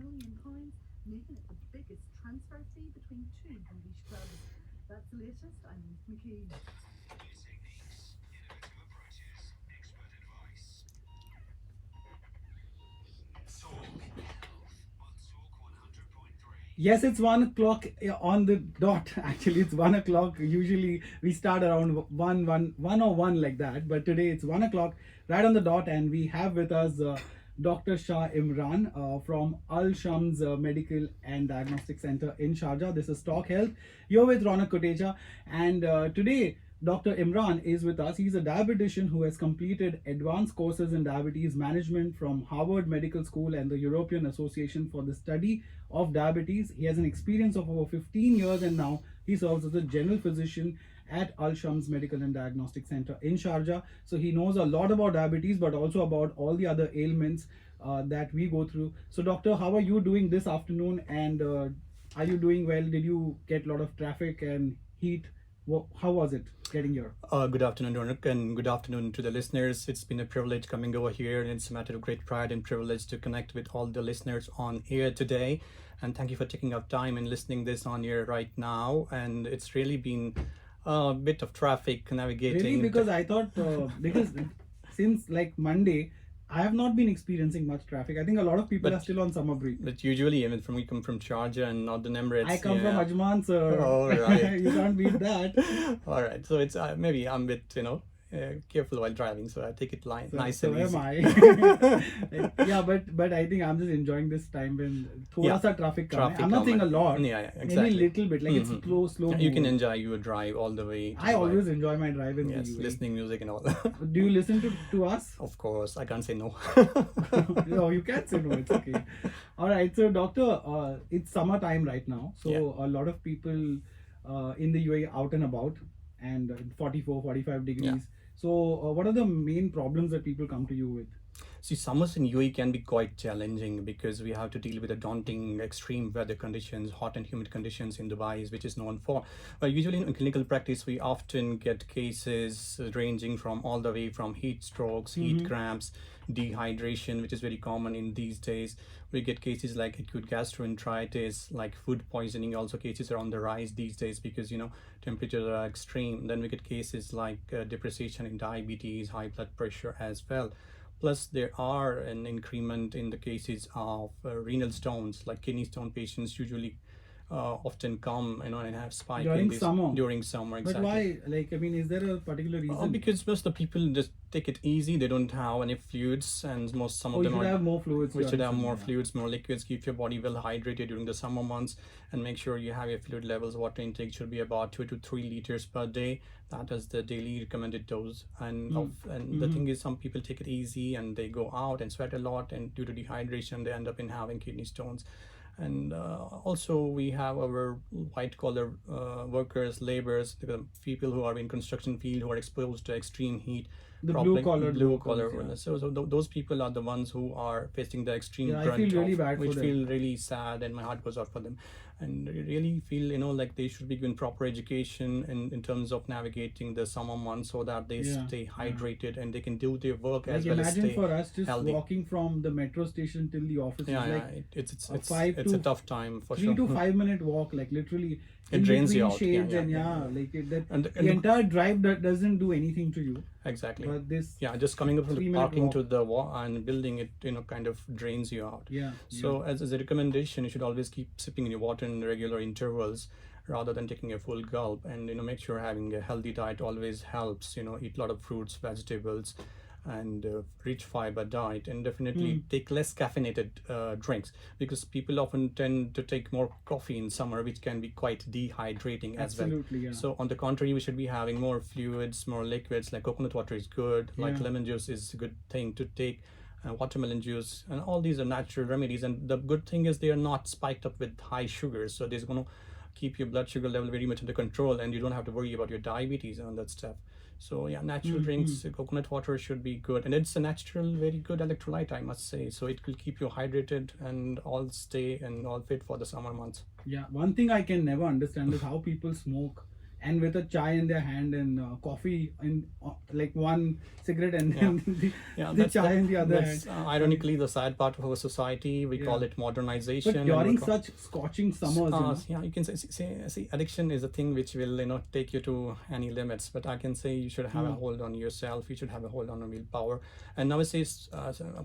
million coins, making it the biggest transfer fee between two English clubs. That's the latest. I'm Ruth McKee. Yes, it's 1 o'clock on the dot. Actually, it's 1 o'clock. Usually we start around one or one like that. But today it's 1 o'clock, right on the dot, and we have with us Dr. Shah Imran from SHAMS Medical and Diagnostic Center in Sharjah. This is Talk Health. You're with Ronak Kotecha, and today Dr. Imran is with us. He's a diabetician who has completed advanced courses in diabetes management from Harvard Medical School and the European Association for the Study of Diabetes. He has an experience of over 15 years, and now he serves as a general physician at Al Shams Medical and Diagnostic Center in Sharjah. So he knows a lot about diabetes, but also about all the other ailments that we go through. So, doctor, how are you doing this afternoon? And are you doing well? Did you get a lot of traffic and heat? How was it getting here? Good afternoon, Ronak, and good afternoon to the listeners. It's been a privilege coming over here, and it's a matter of great pride and privilege to connect with all the listeners on air today. And thank you for taking out time and listening this on air right now. And it's really been a bit of traffic navigating. Really, because I thought because since like Monday, I have not been experiencing much traffic. I think a lot of people are still on summer break. But usually, I mean, we come from Sharjah and Northern Emirates. I come from Ajman, sir. Oh, right. You can't beat that. All right. So it's maybe I'm a bit, careful while driving, so I take it nice so and easy. am I. Yeah, but I think I'm just enjoying this time when thoda sa traffic kam hai. I'm not saying a lot. Yeah, exactly. Maybe little bit, like it's slow. You can enjoy your drive all the way. I always enjoy my drive in the UAE. Listening music and all. Do you listen to us? Of course, I can't say no. No, you can say no. It's okay. All right. So, doctor, it's summertime right now. So a lot of people in the UAE out and about, and 44, 45 degrees. Yeah. So, what are the main problems that people come to you with? See, summers in UAE can be quite challenging because we have to deal with the daunting extreme weather conditions, hot and humid conditions in Dubai, which is known for. Usually in clinical practice, we often get cases ranging from all the way from heat strokes, heat cramps, dehydration, which is very common in these days. We get cases like acute gastroenteritis, like food poisoning. Also cases are on the rise these days because, temperatures are extreme. Then we get cases like depreciation in diabetes, high blood pressure as well. Plus, there are an increment in the cases of renal stones, like kidney stone patients usually often come and have spike during summer. During summer, exactly. But why? Like, I mean, is there a particular reason? Because most of the people just take it easy. They don't have any fluids, and some of them should have more fluids. We should have more fluids, more liquids. Keep your body well hydrated during the summer months, and make sure you have your fluid levels. Water intake should be about 2 to 3 liters per day. That is the daily recommended dose. And the thing is, some people take it easy and they go out and sweat a lot, and due to dehydration, they end up in having kidney stones. And also we have our white collar workers, laborers, the people who are in construction field who are exposed to extreme heat. The blue collar. Yeah. So those people are the ones who are facing the extreme brunt. I feel really bad for them. Which feel really sad, and my heart goes out for them. And really feel like they should be given proper education in terms of navigating the summer months so that they stay hydrated and they can do their work as well as stay healthy. Imagine for us just healthy. Walking from the metro station till the office. It's a tough time for 3 sure. 3 to 5 minute walk, like literally. It drains you out. Shades the entire drive that doesn't do anything to you. Exactly. But this just coming up from the parking to the wall and building it, kind of drains you out. So as a recommendation, you should always keep sipping your water in regular intervals rather than taking a full gulp. And make sure having a healthy diet always helps. Eat a lot of fruits, vegetables, and rich fiber diet, and definitely take less caffeinated drinks, because people often tend to take more coffee in summer, which can be quite dehydrating as well. Yeah. So on the contrary, we should be having more fluids, more liquids. Like coconut water is good, like lemon juice is a good thing to take, watermelon juice, and all these are natural remedies. And the good thing is they are not spiked up with high sugars, so this is going to keep your blood sugar level very much under control, and you don't have to worry about your diabetes and all that stuff. So natural drinks, coconut water should be good, and it's a natural, very good electrolyte, I must say. So it will keep you hydrated and all stay and all fit for the summer months. Yeah, one thing I can never understand is how people smoke and with a chai in their hand and coffee in like one cigarette and then the chai in the other hand. That's ironically the sad part of our society. We call it modernization. But during such scorching summers, you can see addiction is a thing which will take you to any limits. But I can say you should have a hold on yourself. You should have a hold on your willpower. And nowadays,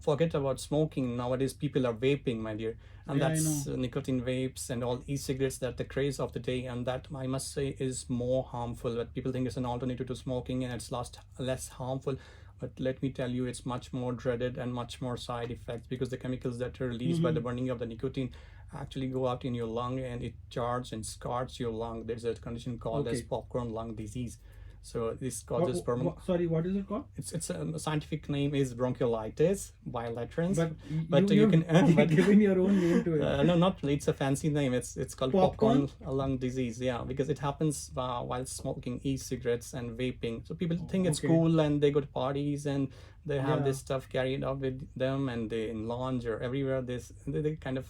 forget about smoking. Nowadays, people are vaping, my dear, and that's nicotine vapes and all e-cigarettes. That the craze of the day, and that I must say is more harmful. But people think it's an alternative to smoking and it's less harmful. But let me tell you, it's much more dreaded and much more side effects, because the chemicals that are released by the burning of the nicotine actually go out in your lung and it jars and scars your lung. There's a condition called as popcorn lung disease. So this causes permanent. Sorry, what is it called? It's a scientific name is bronchiolitis bilaterans. But you can giving your own name to it. No, not really. It's a fancy name. It's called popcorn lung disease. Yeah, because it happens while smoking e-cigarettes and vaping. So people think it's cool and they go to parties and they have this stuff carried out with them, and they in lounge or everywhere they kind of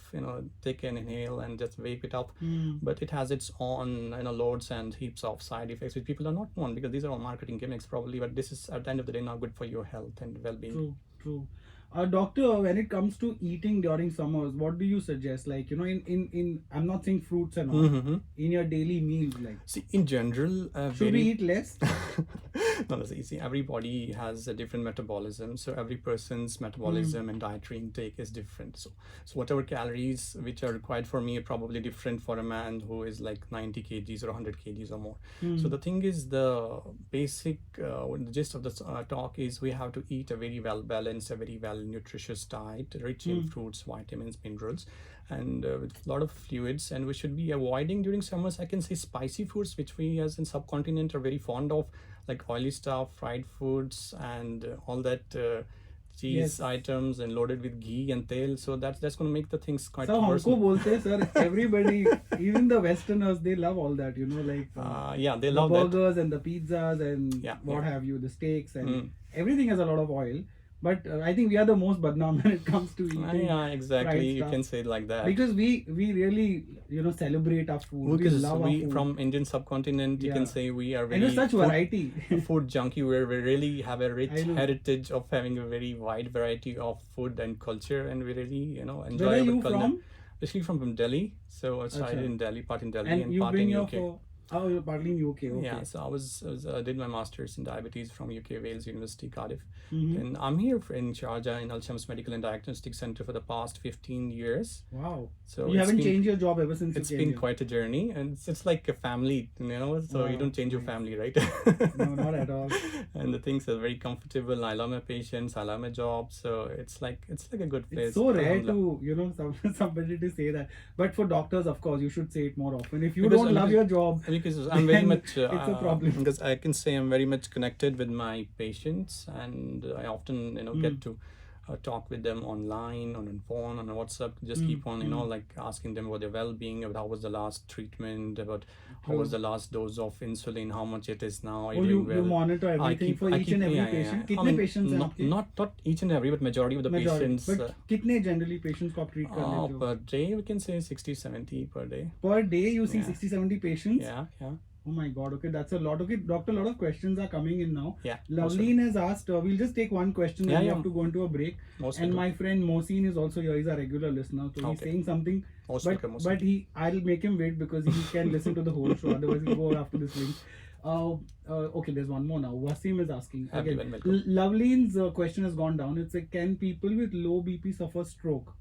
take an inhale and just vape it up. But it has its own loads and heaps of side effects which people are not known, because these are all marketing gimmicks probably, but this is at the end of the day not good for your health and well-being. True. Doctor, when it comes to eating during summers, what do you suggest? Like, in I'm not saying fruits and all, in your daily meals, like. See, in general, should we eat less? No, that's easy. Everybody has a different metabolism, so every person's metabolism and dietary intake is different. So whatever calories which are required for me are probably different for a man who is like 90 kgs or 100 kgs or more. So the thing is, the basic the gist of the talk is we have to eat a very well balanced, a very well nutritious diet, rich in fruits, vitamins, minerals, and with a lot of fluids. And we should be avoiding during summers, I can say, spicy foods, which we as in subcontinent are very fond of, like oily stuff, fried foods, and all that cheese items and loaded with ghee and tail. So that's going to make the things quite worse. Sir, humko bolte, sir, everybody, even the Westerners, they love all that, like they love the burgers and the pizzas and what have you, the steaks and everything has a lot of oil. But I think we are the most badnaam when it comes to eating. Yeah, exactly. You can say it like that. Because we really, celebrate our food. Because we love our food. From Indian subcontinent, you can say we are very and such variety. Food junkie. We really have a rich heritage of having a very wide variety of food and culture, and we really, enjoy. Where are you from? Basically from Delhi. So I started in Delhi, part in Delhi and part in UK. Oh, you're partly in UK. Okay. Yeah, so I did my master's in diabetes from UK Wales University, Cardiff, and I'm here in Sharjah in SHAMS Medical and Diagnostic Center for the past 15 years. Wow! So you haven't changed your job ever since. It's been quite a journey, and it's like a family, So you don't change your family, right? No, not at all. And the things are very comfortable. I love my patients. I love my job. So it's like a good place. It's so rare to somebody to say that. But for doctors, of course, you should say it more often. If you don't love your job. Because I'm very much it's a problem. Because I can say I'm very much connected with my patients, and I often get to talk with them online, on a phone, on a WhatsApp. Just keep on like asking them about their well-being, about how was the last treatment, about how was the last dose of insulin, how much it is now. You monitor everything for each and every patient. Kitne patients not each and every, but majority of the patients. But kitne generally patients को आप treat कर लेते हो? Per day we can say 60-70 per day. Per day you see 60-70 patients? Yeah. Oh my god, okay, that's a lot. Okay, doctor, a lot of questions are coming in now. Yeah. Loveleen has asked, we'll just take one question and we have to go into a break. And my friend Mohsin is also here, he's a regular listener, so he's saying something. But I'll make him wait because he can listen to the whole show, otherwise he'll go after this link. Okay, there's one more now. Wasim is asking. Again, Loveleen's question has gone down. It's like, can people with low BP suffer stroke?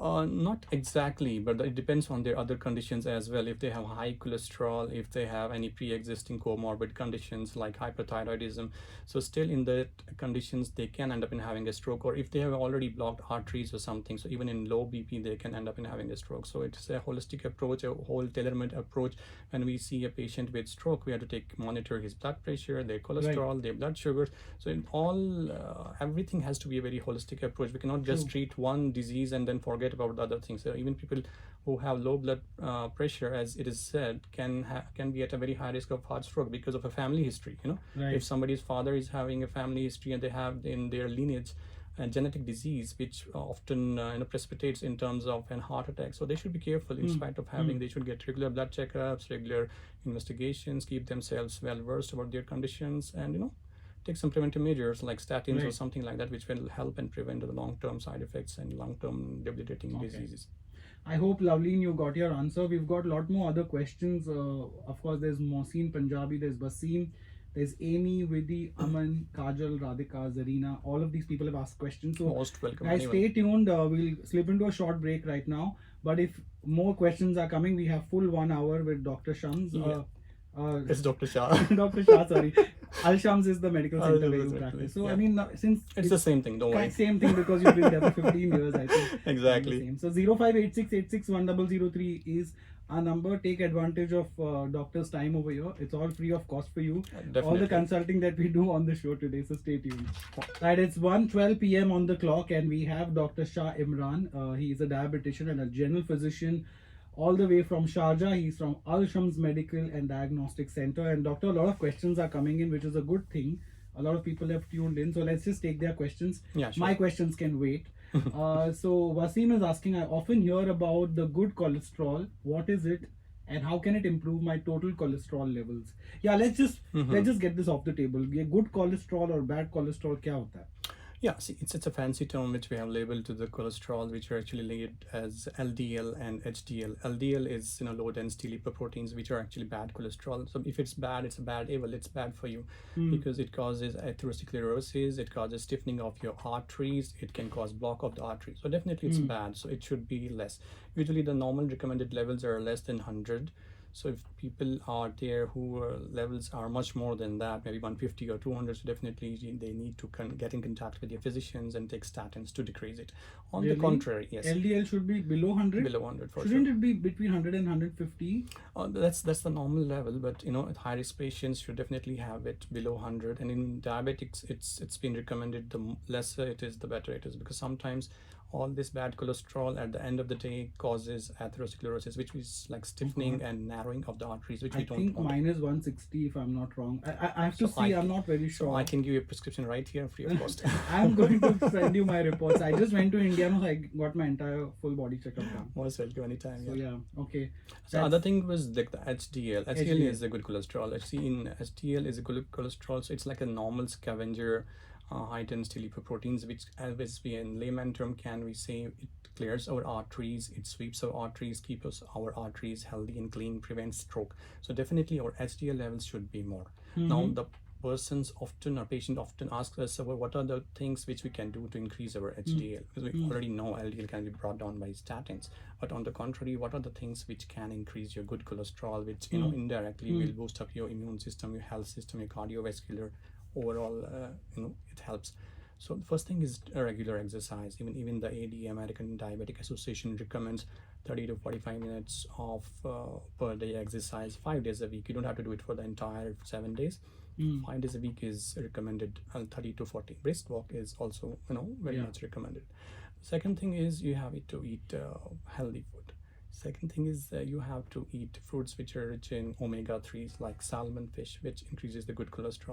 Not exactly, but it depends on their other conditions as well. If they have high cholesterol, if they have any pre-existing comorbid conditions like hyperthyroidism, so still in the conditions they can end up in having a stroke, or if they have already blocked arteries or something, so even in low BP they can end up in having a stroke. So it's a holistic approach, a whole tailor-made approach. When we see a patient with stroke, we have to monitor his blood pressure, their cholesterol, their blood sugars. So in all, everything has to be a very holistic approach. We cannot just treat one disease and then forget about the other things. So even people who have low blood pressure, as it is said, can be at a very high risk of heart stroke because of a family history. If somebody's father is having a family history and they have in their lineage a genetic disease which often precipitates in terms of an heart attack. So they should be careful in spite of having, they should get regular blood checkups, regular investigations, keep themselves well versed about their conditions, and take some preventive measures like statins or something like that, which will help and prevent the long-term side effects and long-term debilitating diseases. I hope, Loveleen, you got your answer. We've got a lot more other questions. Of course, there's Mohsin Punjabi, there's Basim, there's Amy, Vidhi, Aman, Kajal, Radhika, Zarina. All of these people have asked questions. So, Most welcome. guys, stay tuned. We'll slip into a short break right now. But if more questions are coming, we have full 1 hour with Dr. Shams. It's Dr. Shah. Dr. Shah, sorry. Al-Shams is the medical center where you practice. So, I mean, since it's the same thing, don't worry. Same thing, because you've been there for 15 years, I think. Exactly. So 0586861003 is our number. Take advantage of doctor's time over here. It's all free of cost for you. Definitely. All the consulting that we do on the show today, so stay tuned. Right, it's 1:12 p.m. on the clock, and we have Dr. Shah Imran. He is a dietitian and a general physician all the way from Sharjah. He's from Al-Shams Medical and Diagnostic Center. And doctor, a lot of questions are coming in, which is a good thing. A lot of people have tuned in, so let's just take their questions. Yeah, sure. My questions can wait. So Wasim is asking, I often hear about the good cholesterol. What is it, and how can it improve my total cholesterol levels? Yeah, let's just get this off the table. Yeah, good cholesterol or bad cholesterol, kya hota hai? Yeah, see, it's a fancy term which we have labeled to the cholesterol, which are actually labeled as LDL and HDL. LDL is low density lipoproteins, which are actually bad cholesterol. So if it's bad, it's a bad evil. It's bad for you because it causes atherosclerosis, it causes stiffening of your arteries, it can cause block of the arteries. So definitely it's bad. So it should be less. Usually the normal recommended levels are less than 100. So if people are there who levels are much more than that, maybe 150 or 200, so definitely they need to get in contact with their physicians and take statins to decrease it. On the contrary, yes. LDL should be below 100? Below 100 for Shouldn't sure. it be between 100 and 150? That's the normal level, but high risk patients should definitely have it below 100. And in diabetics, it's been recommended the lesser it is, the better it is, because sometimes all this bad cholesterol at the end of the day causes atherosclerosis, which is like stiffening and narrowing of the arteries, which we don't want. I think mine is 160 if I'm not wrong. I have to see, I'm not very sure. So I can give you a prescription right here free of cost. I'm going to send you my reports. I just went to India, so I got my entire full body checkup done. Most welcome anytime. So yeah, okay. So other thing was like the HDL. HDL is a good cholesterol. Actually, in HDL is a good cholesterol, so it's like a normal scavenger high density lipoproteins, which as we in layman term we say it clears our arteries, it sweeps our arteries, keeps our arteries healthy and clean, prevents stroke. So definitely our HDL levels should be more. Now the patient often asks us, so what are the things which we can do to increase our HDL? Because we already know LDL can be brought down by statins, but on the contrary, what are the things which can increase your good cholesterol, which indirectly will boost up your immune system, your health system, your cardiovascular overall, it helps. So the first thing is a regular exercise. Even the AD, American Diabetic Association, recommends 30 to 45 minutes of per day exercise 5 days a week. You don't have to do it for the entire 7 days. 5 days a week is recommended, 30 to 40. Brisk walk is also very much recommended. Second thing is you have to eat healthy food. Second thing is you have to eat fruits which are rich in omega-3s like salmon, fish, which increases the good cholesterol.